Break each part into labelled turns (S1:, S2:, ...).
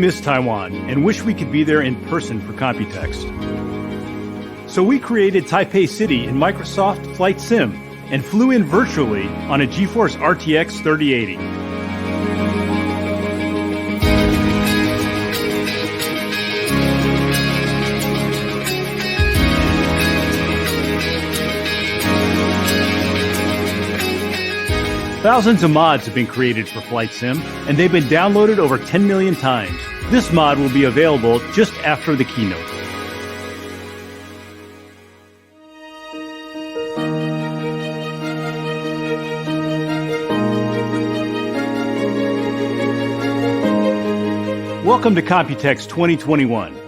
S1: miss Taiwan and wish we could be there in person for Computex. So we created Taipei City in Microsoft Flight Sim and flew in virtually on a GeForce RTX 3080. Thousands of mods have been created for Flight Sim, and they've been downloaded over 10 million times. This mod will be available just after the keynote. Welcome to Computex 2021.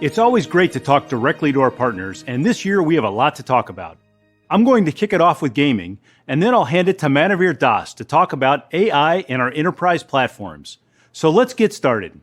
S1: It's always great to talk directly to our partners, and this year we have a lot to talk about. I'm going to kick it off with gaming, and then I'll hand it to Manavir Das to talk about AI and our enterprise platforms. So let's get started.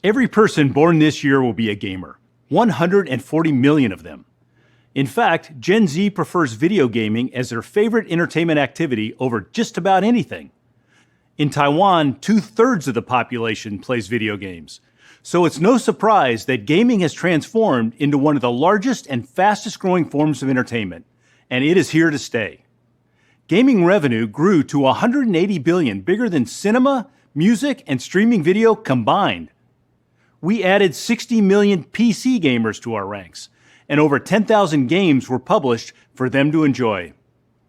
S1: Every person born this year will be a gamer, 140 million of them. In fact, Gen Z prefers video gaming as their favorite entertainment activity over just about anything. In Taiwan, 2/3 of the population plays video games. So it's no surprise that gaming has transformed into one of the largest and fastest growing forms of entertainment, and it is here to stay. Gaming revenue grew to 180 billion, bigger than cinema, music, and streaming video combined. We added 60 million PC gamers to our ranks, and over 10,000 games were published for them to enjoy.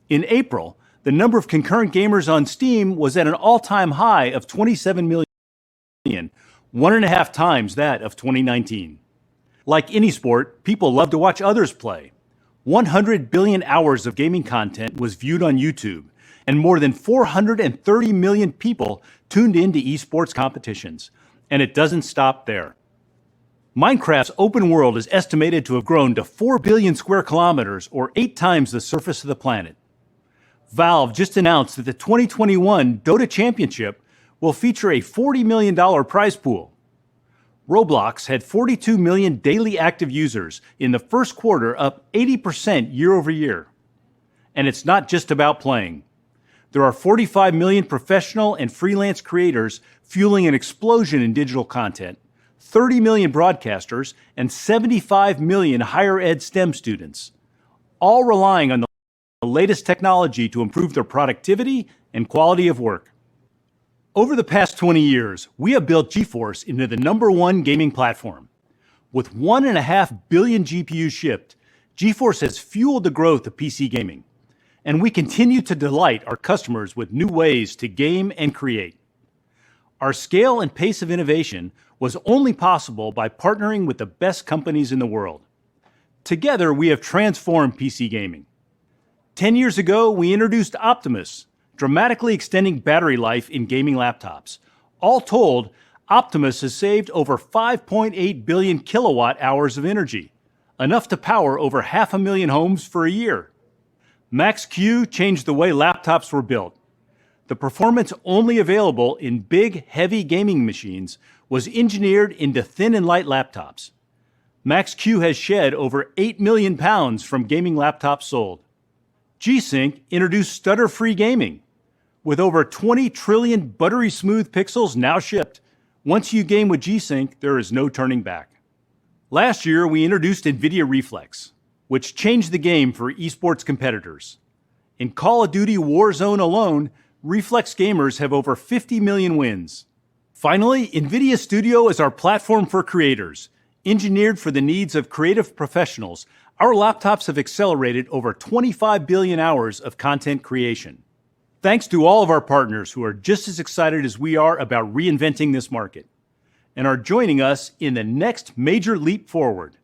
S1: In April, the number of concurrent gamers on Steam was at an all-time high of 27 million, 1.5 times that of 2019. Like any sport, people love to watch others play. 100 billion hours of gaming content was viewed on YouTube, and more than 430 million people tuned into esports competitions. And it doesn't stop there. Minecraft's open world is estimated to have grown to 4 billion square kilometers, or 8 times the surface of the planet. Valve just announced that the 2021 Dota Championship will feature a $40 million prize pool. Roblox had 42 million daily active users in the first quarter, up 80% year over year. And it's not just about playing. There are 45 million professional and freelance creators fueling an explosion in digital content, 30 million broadcasters, and 75 million higher ed STEM students, all relying on the latest technology to improve their productivity and quality of work. Over the past 20 years, we have built GeForce into the #1 gaming platform. With 1.5 billion GPUs shipped, GeForce has fueled the growth of PC gaming. And we continue to delight our customers with new ways to game and create. Our scale and pace of innovation was only possible by partnering with the best companies in the world. Together, we have transformed PC gaming. 10 years ago, we introduced Optimus, dramatically extending battery life in gaming laptops. All told, Optimus has saved over 5.8 billion kilowatt hours of energy, enough to power over 500,000 homes for a year. Max-Q changed the way laptops were built. The performance only available in big, heavy gaming machines was engineered into thin and light laptops. Max-Q has shed over 8 million pounds from gaming laptops sold. G-Sync introduced stutter-free gaming. With over 20 trillion buttery smooth pixels now shipped, once you game with G-Sync, there is no turning back. Last year, we introduced Nvidia Reflex, which changed the game for esports competitors. In Call of Duty Warzone alone, Reflex gamers have over 50 million wins. Finally, Nvidia Studio is our platform for creators. Engineered for the needs of creative professionals, our laptops have accelerated over 25 billion hours of content creation. Thanks to all of our partners who are just as excited as we are about reinventing this market and are joining us in the next major leap forward.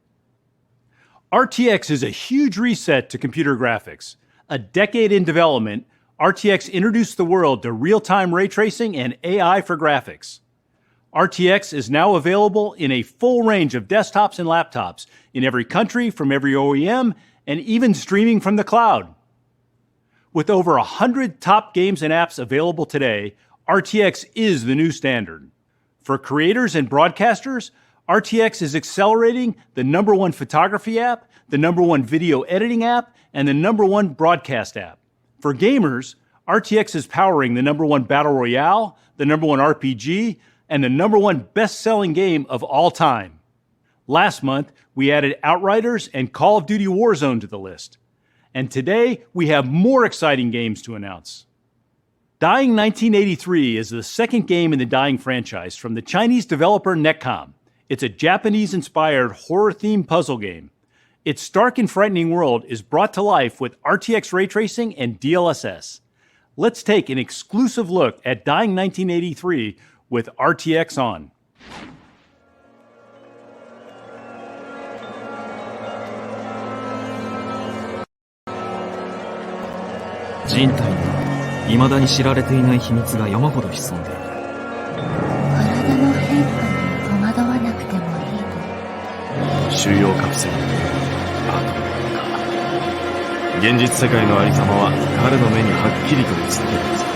S1: RTX is a huge reset to computer graphics. A decade in development, RTX introduced the world to real-time ray tracing and AI for graphics. RTX is now available in a full range of desktops and laptops in every country, from every OEM, and even streaming from the cloud. With over 100 top games and apps available today, RTX is the new standard. For creators and broadcasters, RTX is accelerating the #1 photography app, the #1 video editing app, and the #1 broadcast app. For gamers, RTX is powering the #1 Battle Royale, the #1 RPG, and the #1 best-selling game of all time. Last month, we added Outriders and Call of Duty Warzone to the list. And today, we have more exciting games to announce. Dying 1983 is the second game in the Dying franchise from the Chinese developer Netcom. It's a Japanese-inspired horror-themed puzzle game. Its stark and frightening world is brought to life with RTX ray tracing and DLSS. Let's take an exclusive look at Dying 1983 with RTX on.
S2: 人体には未だに知られていない秘密が山ほど潜んでいる。
S3: 体の変化に戸惑わなくてもいいの。
S4: 収容カプセル、アトムか。現実世界のありさまは彼の目にはっきりと映っているはず。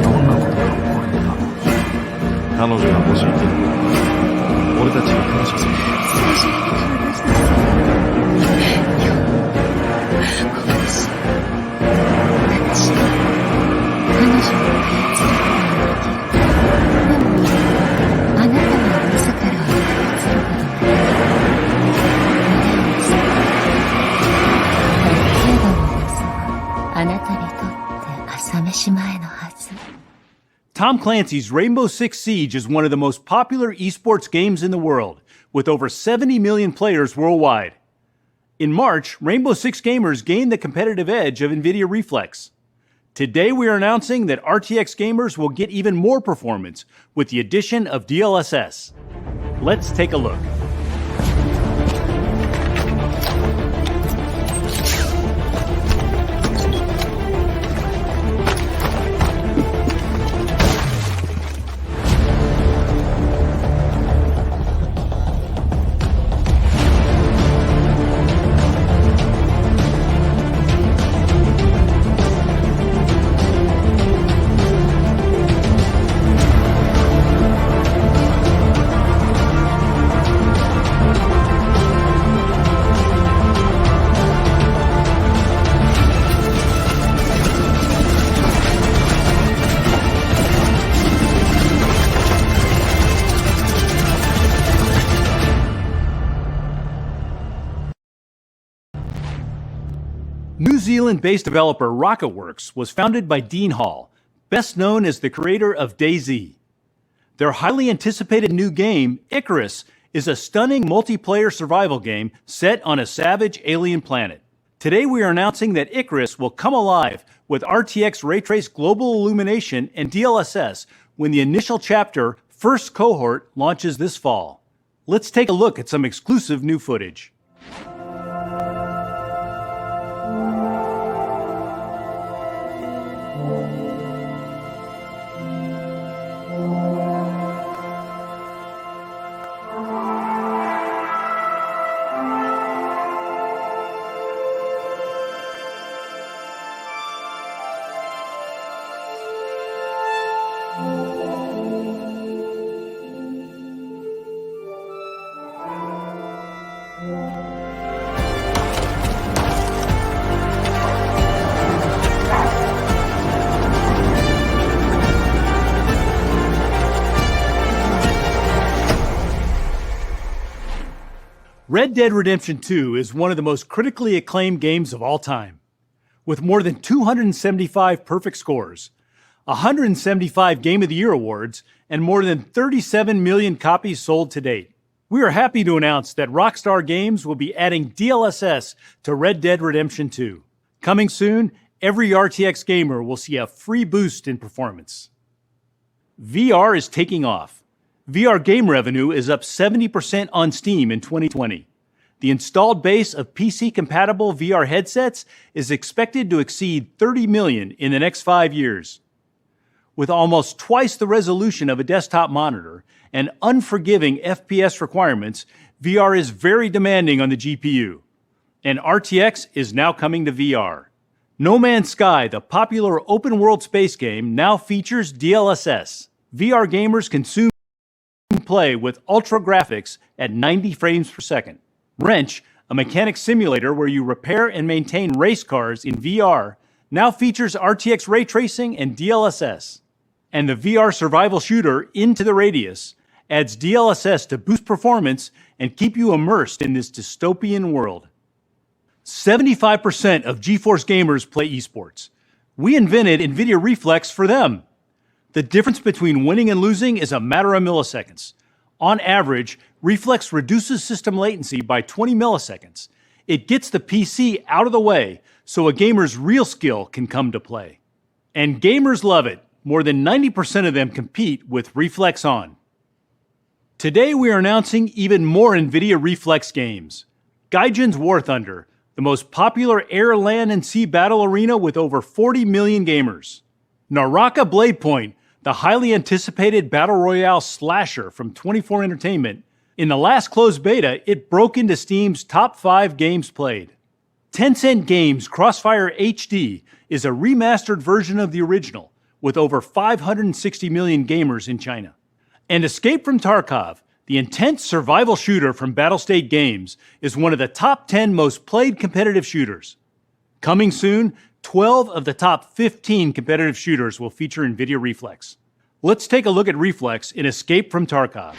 S2: どんなことが起こるのか。
S4: 彼女がもしいているなら俺たちに感謝する。
S3: 最初に話した今日私は彼女を操ることができる。でもあなたは自らを操ることができる。胸をつけけども謎はあなたにとって朝飯前のはず。
S1: Tom Clancy's Rainbow Six Siege is one of the most popular esports games in the world, with over 70 million players worldwide. In March, Rainbow Six gamers gained the competitive edge of Nvidia Reflex. Today we are announcing that RTX gamers will get even more performance with the addition of DLSS. Let's take a look. New Zealand-based developer RocketWorks was founded by Dean Hall, best known as the creator of DayZ. Their highly anticipated new game, Icarus, is a stunning multiplayer survival game set on a savage alien planet. Today we are announcing that Icarus will come alive with RTX Ray Trace Global Illumination and DLSS when the initial chapter, First Cohort, launches this fall. Let's take a look at some exclusive new footage. Red Dead Redemption 2 is one of the most critically acclaimed games of all time. With more than 275 perfect scores, 175 Game of the Year awards, and more than 37 million copies sold to date. We are happy to announce that Rockstar Games will be adding DLSS to Red Dead Redemption 2. Coming soon, every RTX gamer will see a free boost in performance. VR is taking off. VR game revenue is up 70% on Steam in 2020. The installed base of PC-compatible VR headsets is expected to exceed 30 million in the next 5 years. With almost twice the resolution of a desktop monitor and unforgiving FPS requirements, VR is very demanding on the GPU. And RTX is now coming to VR. No Man's Sky, the popular open-world space game, now features DLSS. VR gamers can soon play with ultra graphics at 90 frames per second. Wrench, a mechanic simulator where you repair and maintain race cars in VR, now features RTX ray tracing and DLSS. And the VR survival shooter Into the Radius adds DLSS to boost performance and keep you immersed in this dystopian world. 75% of GeForce gamers play esports. We invented Nvidia Reflex for them. The difference between winning and losing is a matter of milliseconds. On average, Reflex reduces system latency by 20 milliseconds. It gets the PC out of the way so a gamer's real skill can come to play. And gamers love it. More than 90% of them compete with Reflex on. Today we are announcing even more Nvidia Reflex games. Gaijin's War Thunder, the most popular air, land, and sea battle arena with over 40 million gamers. Naraka Blade Point, the highly anticipated Battle Royale slasher from 24 Entertainment. In the last closed beta, it broke into Steam's top 5 games played. Tencent Games' Crossfire HD is a remastered version of the original, with over 560 million gamers in China. And Escape from Tarkov, the intense survival shooter from Battlestate Games, is one of the top 10 most played competitive shooters. Coming soon, 12 of the top 15 competitive shooters will feature Nvidia Reflex. Let's take a look at Reflex in Escape from Tarkov.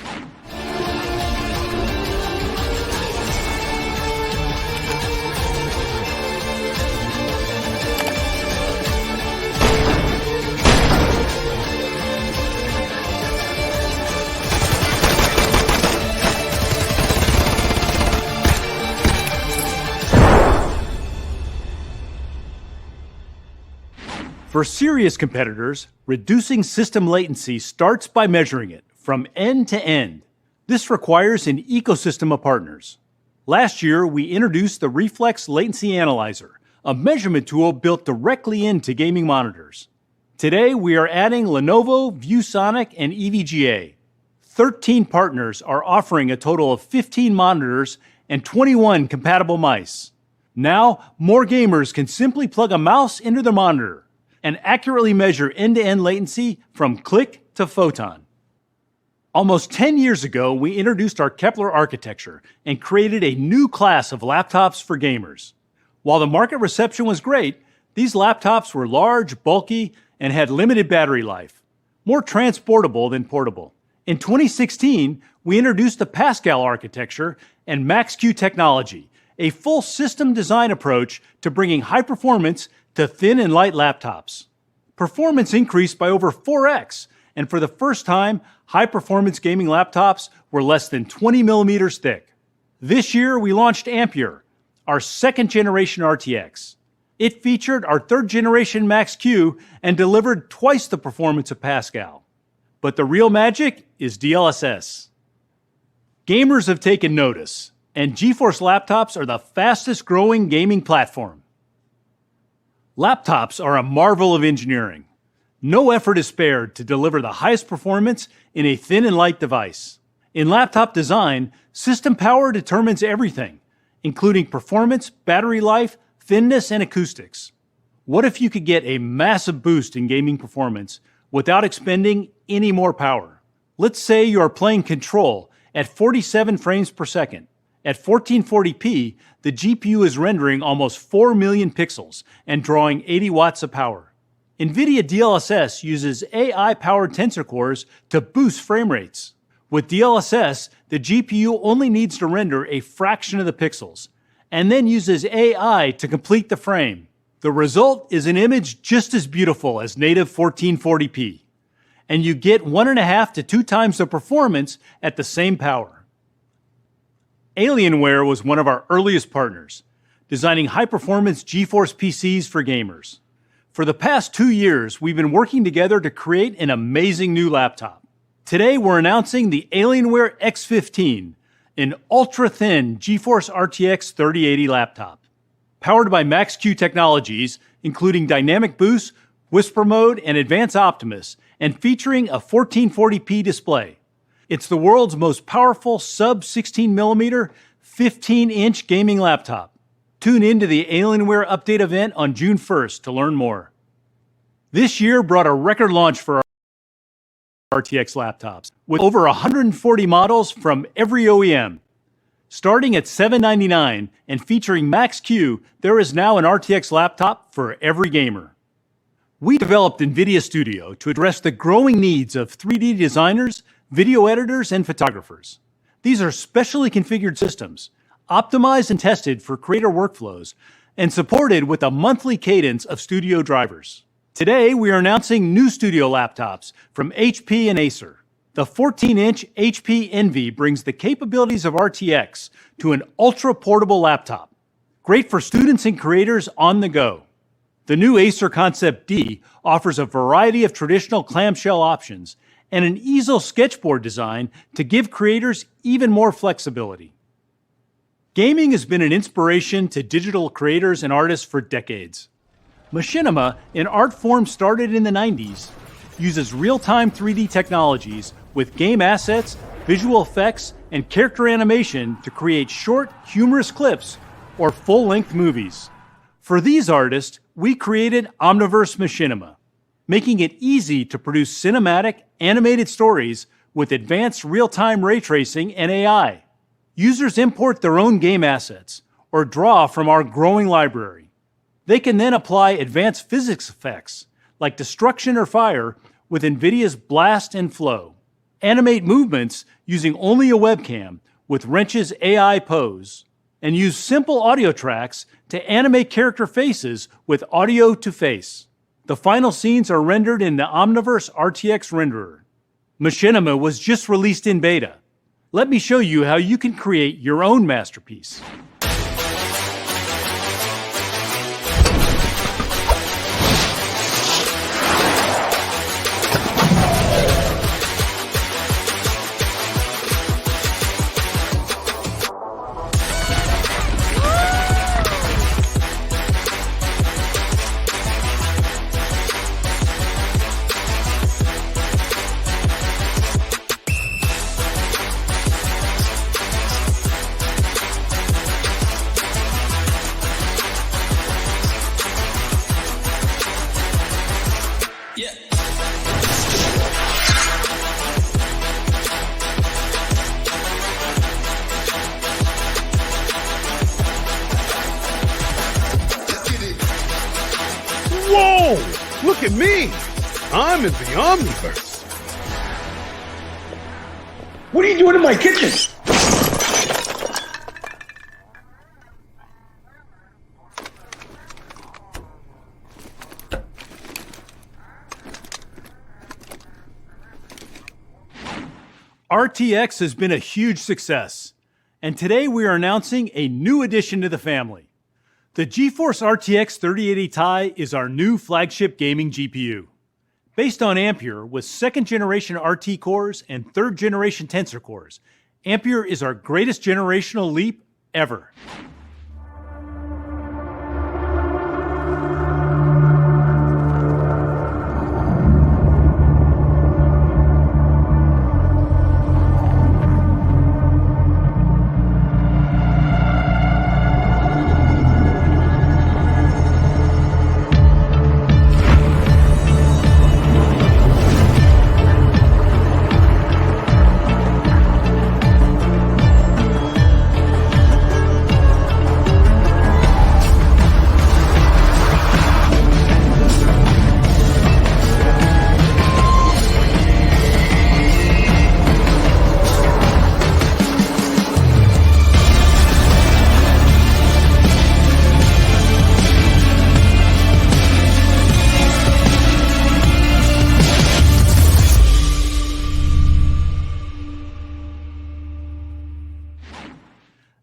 S1: For serious competitors, reducing system latency starts by measuring it from end to end. This requires an ecosystem of partners. Last year, we introduced the Reflex Latency Analyzer, a measurement tool built directly into gaming monitors. Today, we are adding Lenovo, ViewSonic, and EVGA. 13 partners are offering a total of 15 monitors and 21 compatible mice. Now, more gamers can simply plug a mouse into their monitor and accurately measure end-to-end latency from click to photon. Almost 10 years ago, we introduced our Kepler architecture and created a new class of laptops for gamers. While the market reception was great, these laptops were large, bulky, and had limited battery life, more transportable than portable. In 2016, we introduced the Pascal architecture and Max-Q technology, a full system design approach to bringing high performance to thin and light laptops. Performance increased by over 4x, and for the first time, high-performance gaming laptops were less than 20 millimeters thick. This year, we launched Ampere, our second-generation RTX. It featured our third-generation Max-Q and delivered twice the performance of Pascal. But the real magic is DLSS. Gamers have taken notice, and GeForce laptops are the fastest-growing gaming platform. Laptops are a marvel of engineering. No effort is spared to deliver the highest performance in a thin and light device. In laptop design, system power determines everything, including performance, battery life, thinness, and acoustics. What if you could get a massive boost in gaming performance without expending any more power? Let's say you are playing Control at 47 frames per second. At 1440p, the GPU is rendering almost 4 million pixels and drawing 80 watts of power. Nvidia DLSS uses AI-powered tensor cores to boost frame rates. With DLSS, the GPU only needs to render a fraction of the pixels, and then uses AI to complete the frame. The result is an image just as beautiful as native 1440p, and you get 1.5 to 2 times the performance at the same power. Alienware was one of our earliest partners, designing high-performance GeForce PCs for gamers. For the past 2 years, we've been working together to create an amazing new laptop. Today, we're announcing the Alienware X15, an ultra-thin GeForce RTX 3080 laptop. Powered by Max-Q technologies, including Dynamic Boost, Whisper Mode, and Advanced Optimus, and featuring a 1440p display. It's the world's most powerful sub-16mm, 15-inch gaming laptop. Tune in to the Alienware Update event on June 1st to learn more. This year brought a record launch for our RTX laptops, with over 140 models from every OEM. Starting at $799 and featuring Max-Q, there is now an RTX laptop for every gamer. We developed Nvidia Studio to address the growing needs of 3D designers, video editors, and photographers. These are specially configured systems, optimized and tested for creator workflows, and supported with a monthly cadence of studio drivers. Today, we are announcing new studio laptops from HP and Acer. The 14-inch HP Envy brings the capabilities of RTX to an ultra-portable laptop, great for students and creators on the go. The new Acer Concept D offers a variety of traditional clamshell options and an easel sketchboard design to give creators even more flexibility. Gaming has been an inspiration to digital creators and artists for decades. Machinima, an art form started in the 90s, uses real-time 3D technologies with game assets, visual effects, and character animation to create short, humorous clips or full-length movies. For these artists, we created Omniverse Machinima, making it easy to produce cinematic, animated stories with advanced real-time ray tracing and AI. Users import their own game assets or draw from our growing library. They can then apply advanced physics effects, like destruction or fire, with NVIDIA's Blast and Flow. Animate movements using only a webcam with Wrench's AI Pose. And use simple audio tracks to animate character faces with audio to face. The final scenes are rendered in the Omniverse RTX renderer. Machinima was just released in beta. Let me show you how you can create your own masterpiece.
S5: Whoa! Look at me! I'm in the Omniverse.
S6: What are you doing in my kitchen?
S1: RTX has been a huge success, and today we are announcing a new addition to the family. The GeForce RTX 3080 Ti is our new flagship gaming GPU. Based on Ampere with 2nd generation RT cores and 3rd generation Tensor cores, Ampere is our greatest generational leap ever.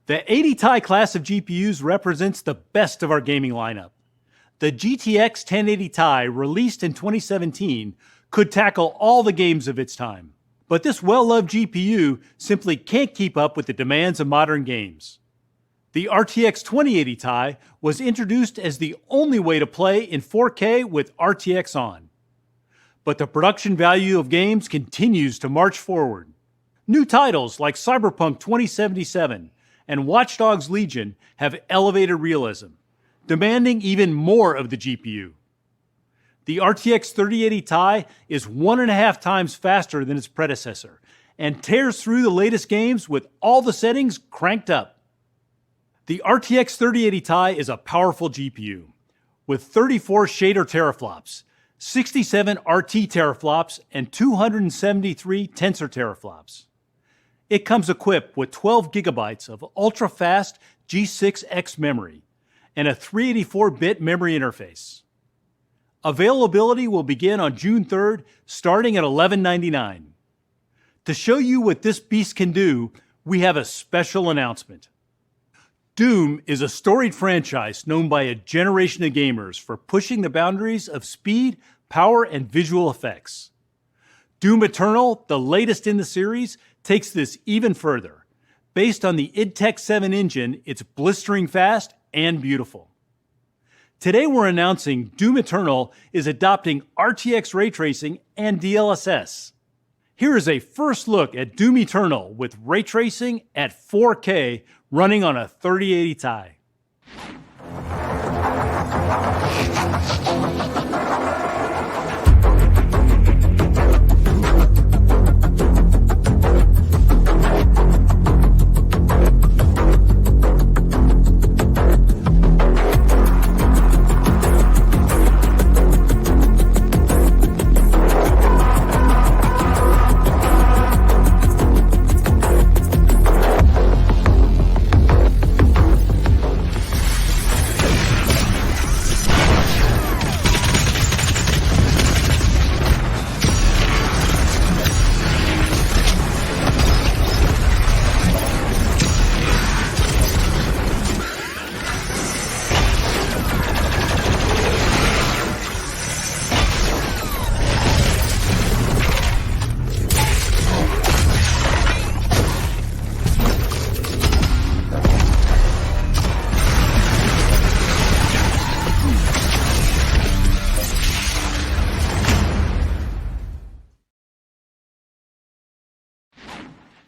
S1: The 80 Ti class of GPUs represents the best of our gaming lineup. The GTX 1080 Ti, released in 2017, could tackle all the games of its time. But this well-loved GPU simply can't keep up with the demands of modern games. The RTX 2080 Ti was introduced as the only way to play in 4K with RTX on. But the production value of games continues to march forward. New titles like Cyberpunk 2077 and Watch Dogs Legion have elevated realism, demanding even more of the GPU. The RTX 3080 Ti is 1.5 times faster than its predecessor and tears through the latest games with all the settings cranked up. The RTX 3080 Ti is a powerful GPU with 34 shader teraflops, 67 RT teraflops, and 273 tensor teraflops. It comes equipped with 12 gigabytes of ultra-fast G6X memory and a 384-bit memory interface. Availability will begin on June 3rd, starting at $11.99. To show you what this beast can do, we have a special announcement. Doom is a storied franchise known by a generation of gamers for pushing the boundaries of speed, power, and visual effects. Doom Eternal, the latest in the series, takes this even further. Based on the id Tech 7 engine, it's blistering fast and beautiful. Today we're announcing Doom Eternal is adopting RTX ray tracing and DLSS. Here is a first look at Doom Eternal with ray tracing at 4K running on a 3080 Ti.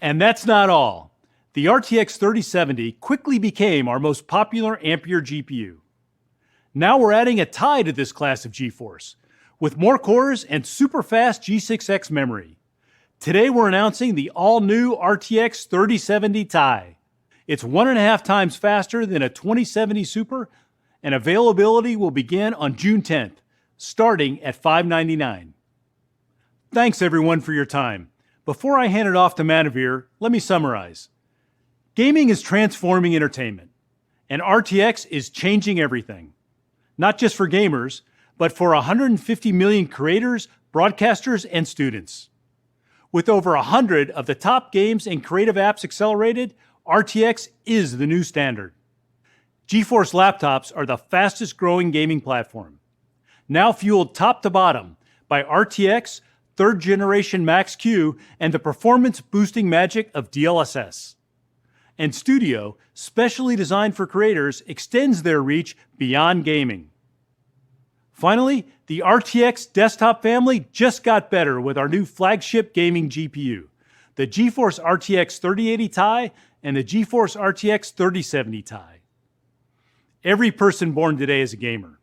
S1: And that's not all. The RTX 3070 quickly became our most popular Ampere GPU. Now we're adding a Ti to this class of GeForce, with more cores and super fast G6X memory. Today we're announcing the all-new RTX 3070 Ti. It's 1.5 times faster than a 2070 Super, and availability will begin on June 10th, starting at $599. Thanks everyone for your time. Before I hand it off to Manavir, let me summarize. Gaming is transforming entertainment, and RTX is changing everything. Not just for gamers, but for 150 million creators, broadcasters, and students. With over 100 of the top games and creative apps accelerated, RTX is the new standard. GeForce laptops are the fastest growing gaming platform, now fueled top to bottom by RTX, 3rd generation Max-Q, and the performance-boosting magic of DLSS. And Studio, specially designed for creators, extends their reach beyond gaming. Finally, the RTX desktop family just got better with our new flagship gaming GPU, the GeForce RTX 3080 Ti and the GeForce RTX 3070 Ti. Every person born today is a gamer.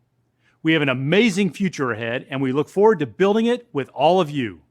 S1: We have an amazing future ahead, and we look forward to building it with all of you.